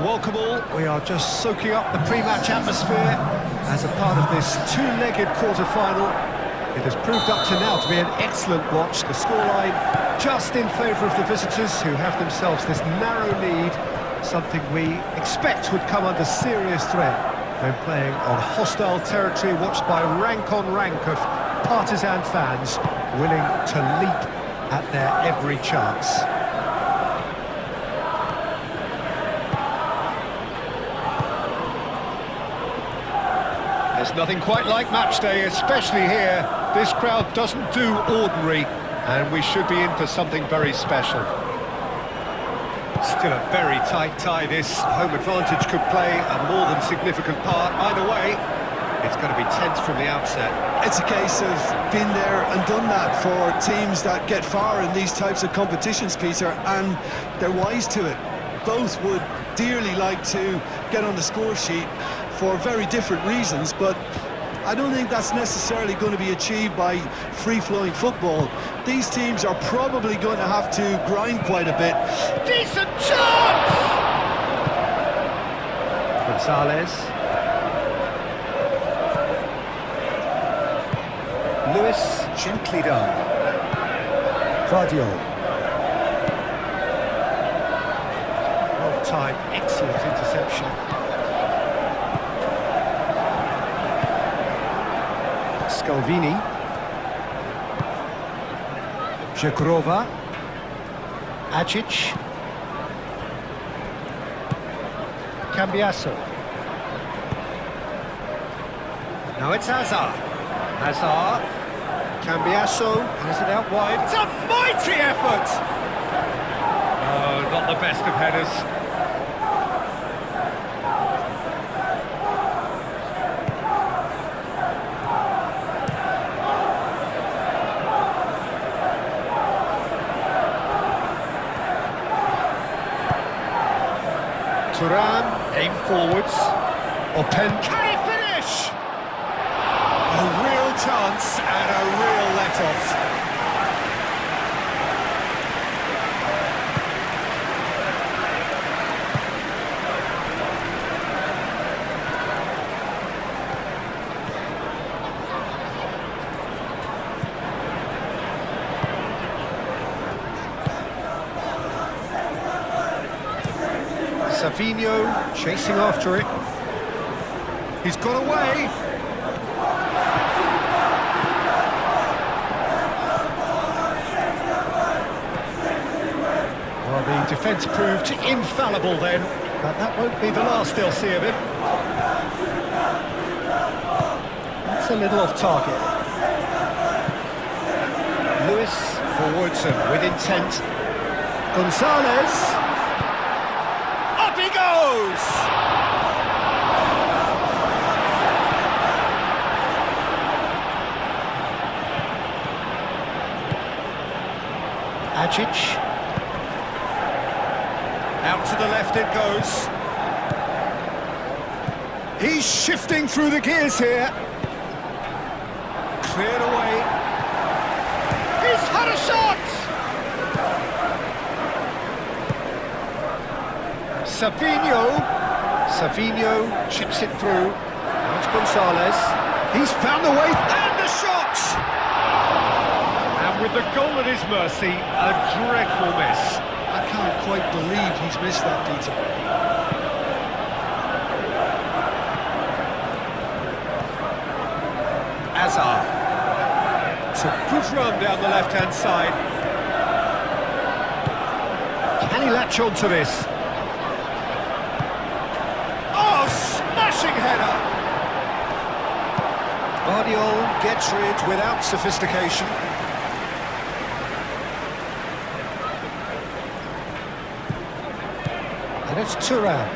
welcome all. We are just soaking up the pre-match atmosphere as a part of this two-legged quarter-final. It has proved up to now to be an excellent watch. The scoreline just in favour of the visitors, who have themselves this narrow lead, something we expect would come under serious threat when playing on hostile territory, watched by rank on rank of partisan fans willing to leap at their every chance. There's nothing quite like match day, especially here. This crowd doesn't do ordinary, and we should be in for something very special. Still a very tight tie, this. Home advantage could play a more than significant part. Either way, it's going to be tense from the outset. It's a case of been there and done that for teams that get far in these types of competitions, Peter, and they're wise to it. Both would dearly like to get on the score sheet for very different reasons, but I don't think that's necessarily going to be achieved by free-flowing football. These teams are probably going to have to grind quite a bit. Decent chance! Gonzalez. Lewis, gently done. Guardiola. Well timed, excellent interception. Scalvini. Żegrova. Acic. Cambiasso. Now it's Hazard. Hazard. Cambiasso has it out wide. It's a mighty effort! Oh, not the best of headers. Turan, aim forwards. Open. Can he finish? A real chance and a real let-off. Savinho chasing after it. He's got away. Well, the defence proved infallible then, but that won't be the last they'll see of him. That's a little off target. Lewis forwards and with intent. Gonzalez. Up he goes! Acic. Out to the left it goes. He's shifting through the gears here. Cleared away. He's had a shot! Savinho chips it through. Now it's Gonzalez. He's found the way and the shot! And with the goal at his mercy, a dreadful miss. I can't quite believe he's missed that, Peter. Hazard. It's a good run down the left-hand side. Can he latch on to this? Smashing header! Guardiola gets rid without sophistication. And it's Turan.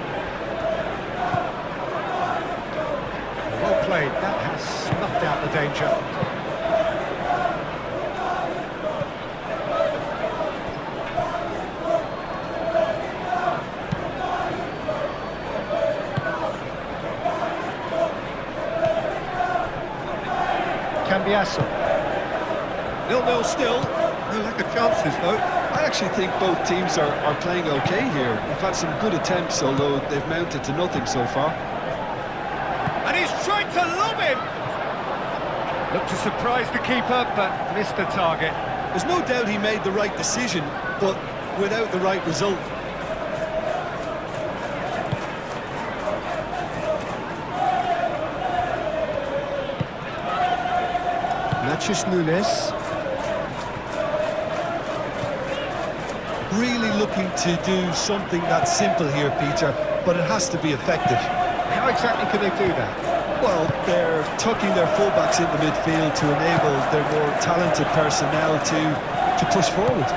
Well played, that has snuffed out the danger. Cambiasso. 0-0 still. No lack of chances, though. actually think both teams are playing okay here. We've had some good attempts, although they've mounted to nothing so far. And he's tried to lob him! Looked to surprise the keeper, but missed the target. There's no doubt he made the right decision, but without the right result. Nunes. Really looking to do something that's simple here, Peter, but it has to be effective. How exactly can they do that? Well, they're tucking their fullbacks into midfield to enable their more talented personnel to push forward.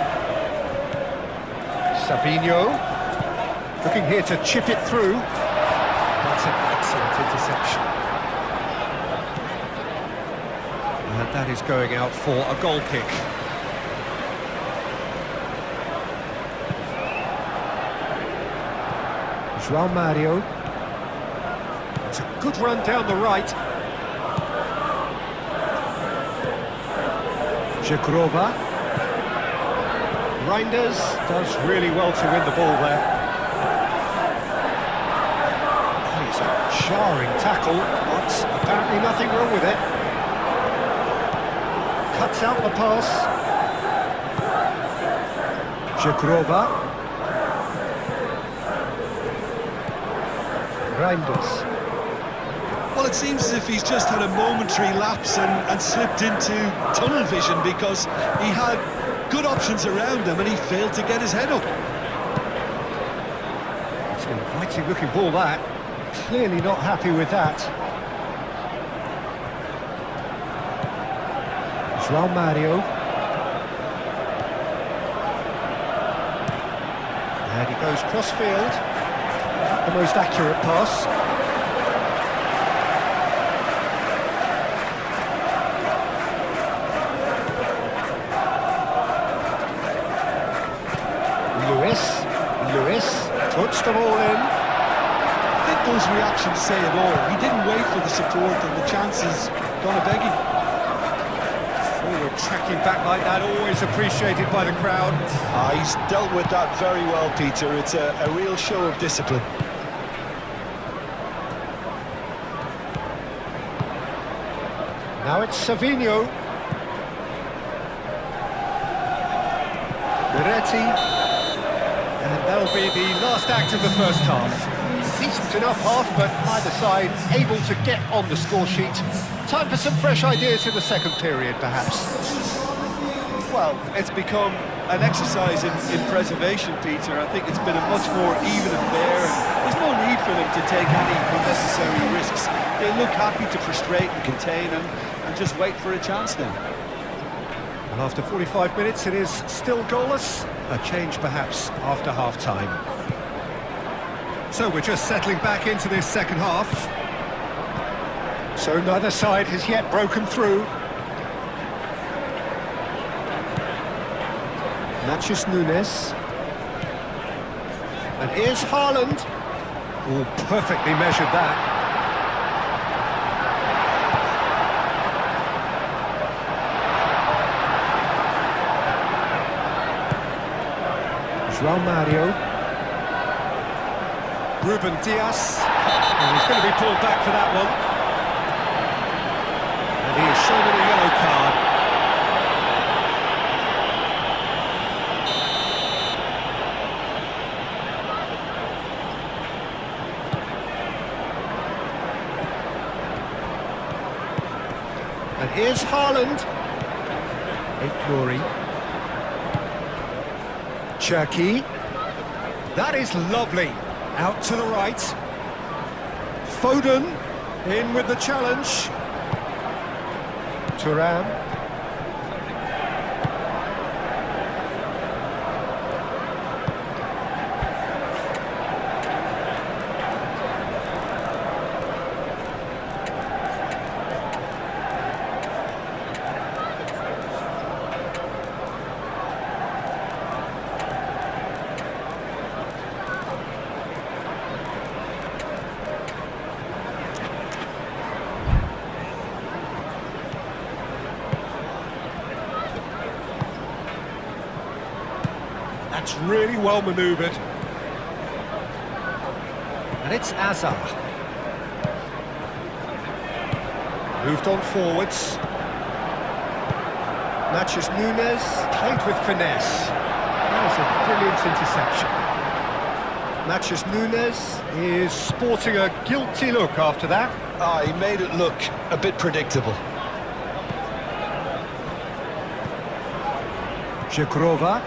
Savinho, looking here to chip it through. That's an excellent interception. And that is going out for a goal kick. João Mario. It's a good run down the right. Jagrova. Reinders does really well to win the ball there. Oh, it's a jarring tackle, but apparently nothing wrong with it. Cuts out the pass. Jagrova. Reinders. Well, it seems as if he's just had a momentary lapse and slipped into tunnel vision, because he had good options around him and he failed to get his head up. It's an inviting looking ball, that. Clearly not happy with that. João Mario. And he goes cross-field. The most accurate pass. Lewis puts the ball in. I think those reactions say it all. He didn't wait for the support, and the chances gone a begging. Forward tracking back like that, always appreciated by the crowd. He's dealt with that very well, Peter. It's a real show of discipline. Now it's Savinho. Miretti. And that'll be the last act of the first half. Decent enough half, but either side able to get on the score sheet. Time for some fresh ideas in the second period, perhaps. Well, it's become an exercise in preservation, Peter. I think it's been a much more even affair. There's no need for them to take any unnecessary risks. They look happy to frustrate and contain and just wait for a chance now. And after 45 minutes, it is still goalless. A change, perhaps, after half-time. So we're just settling back into this second half. So neither side has yet broken through. Nunes. And here's Haaland. Oh, perfectly measured that. João Mario. Ruben Dias. And he's going to be pulled back for that one. And he is shown a yellow card. And here's Haaland. Nouri. Cherki. That is lovely. Out to the right. Foden in with the challenge. Thuram. That's really well manoeuvred. And it's Azar. Moved on forwards. Natchez Nunes played with finesse. That was a brilliant interception. Natchez Nunes is sporting a guilty look after that. He made it look a bit predictable. Jagrova.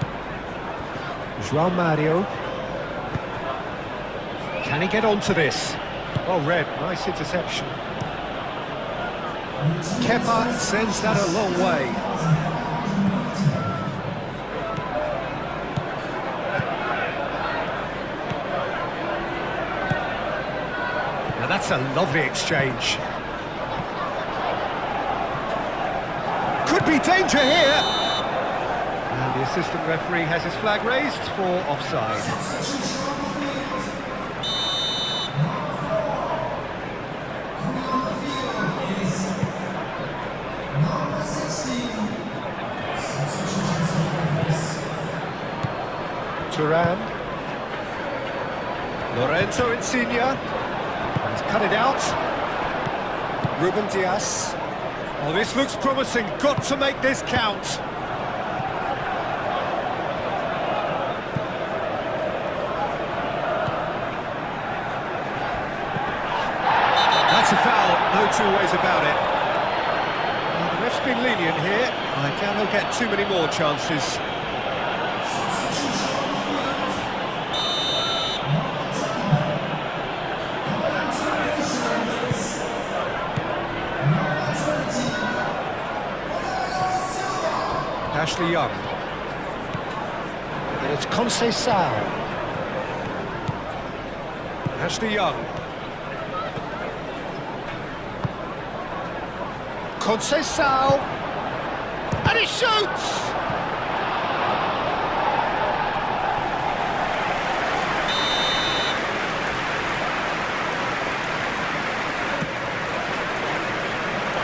João Mario. Can he get onto this? Oh, Red, nice interception. Kepa sends that a long way. Now that's a lovely exchange. Could be danger here. And the assistant referee has his flag raised for offside. Turan. Lorenzo Insigne. He's cut it out. Ruben Dias. Oh, this looks promising. Got to make this count. That's a foul. No two ways about it. Well, the ref's been lenient here. I doubt he'll get too many more chances. Ashley Young. And it's Conceição. Ashley Young. Conceição. And he shoots!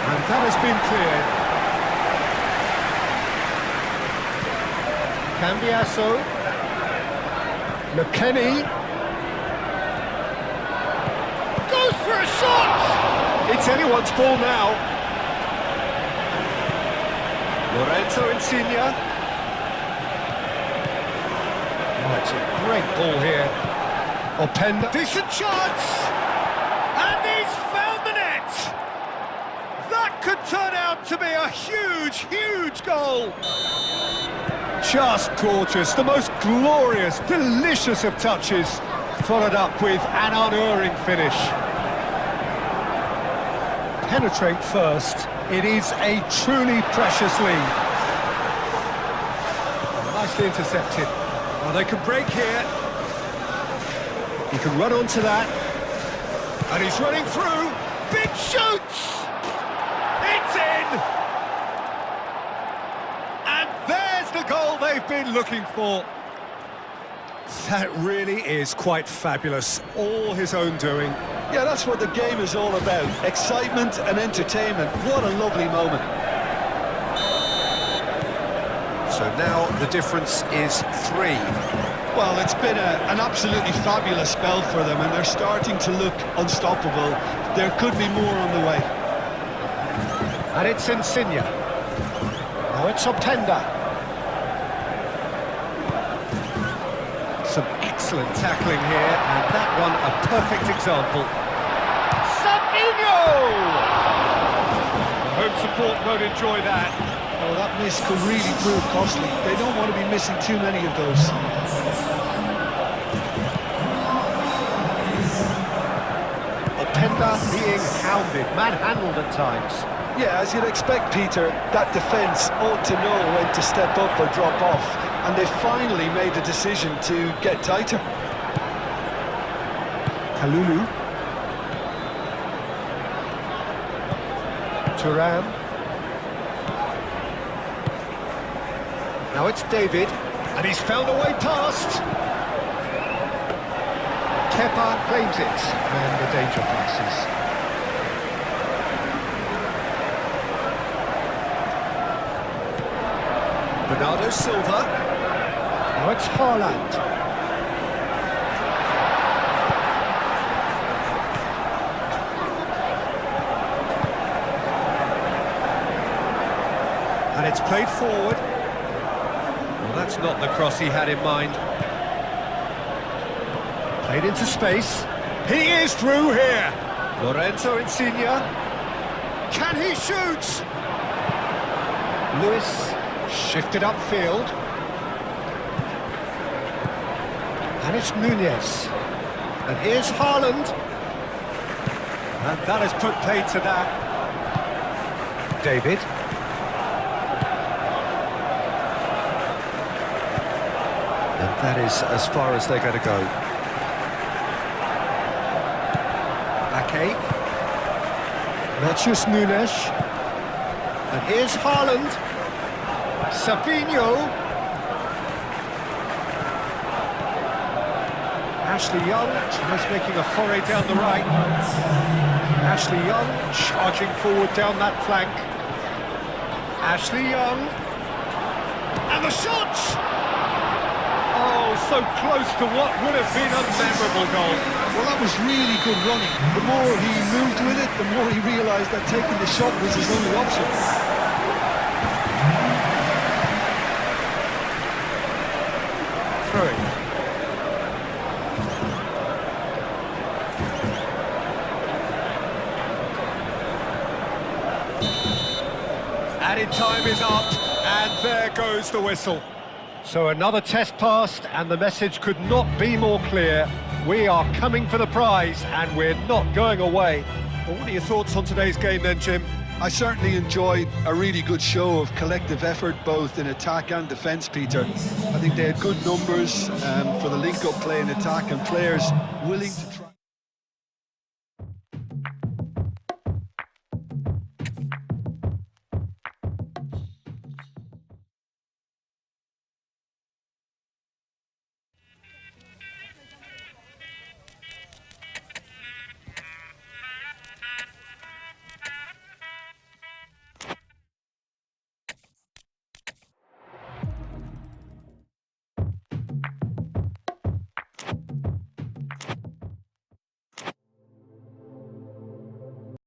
And that has been cleared. Cambiasso, McKennie, goes for a shot! It's anyone's ball now. Lorenzo Insigne. Oh, it's a great ball here. Openda, decent chance! And he's found the net! That could turn out to be a huge, huge goal! Just gorgeous, the most glorious, delicious of touches, followed up with an unerring finish. Penetrate first, it is a truly precious lead. Nicely intercepted. Well, they can break here. He can run onto that. And he's running through. Big shoots! It's in! The goal they've been looking for. That really is quite fabulous. All his own doing. Yeah, that's what the game is all about. Excitement and entertainment. What a lovely moment. So now the difference is 3. Well, it's been an absolutely fabulous spell for them, and they're starting to look unstoppable. There could be more on the way. And it's Insigne. Now it's Openda. Some excellent tackling here, and that one a perfect example. Sabinho! The home support won't enjoy that. Oh, that miss could really prove costly. They don't want to be missing too many of those. Openda being hounded, manhandled at times. Yeah, as you'd expect, Peter, that defence ought to know when to step up or drop off, and they finally made the decision to get tighter. Kalulu. Turan. Now it's David, and he's found a way past. Kepa claims it, and the danger passes. Bernardo Silva. Now it's Haaland. And it's played forward. Well, that's not the cross he had in mind. Played into space. He is through here. Lorenzo Insigne. Can he shoot? Lewis shifted upfield. And it's Nunez. And here's Haaland. And that has put paid to that. David. And that is as far as they're going to go. Ake. Matheus Nunes. And here's Haaland. Savinho. Ashley Young tries making a foray down the right. Ashley Young charging forward down that flank. Ashley Young. And the shot! Oh, so close to what would have been a memorable goal. Well, that was really good running. The more he moved with it, the more he realised that taking the shot was his only option. Throwing. Added time is up, and there goes the whistle. So another test passed, and the message could not be more clear. We are coming for the prize, and we're not going away. Well, what are your thoughts on today's game then, Jim? I certainly enjoyed a really good show of collective effort, both in attack and defence, Peter. I think they had good numbers for the link-up play in attack, and players willing to try.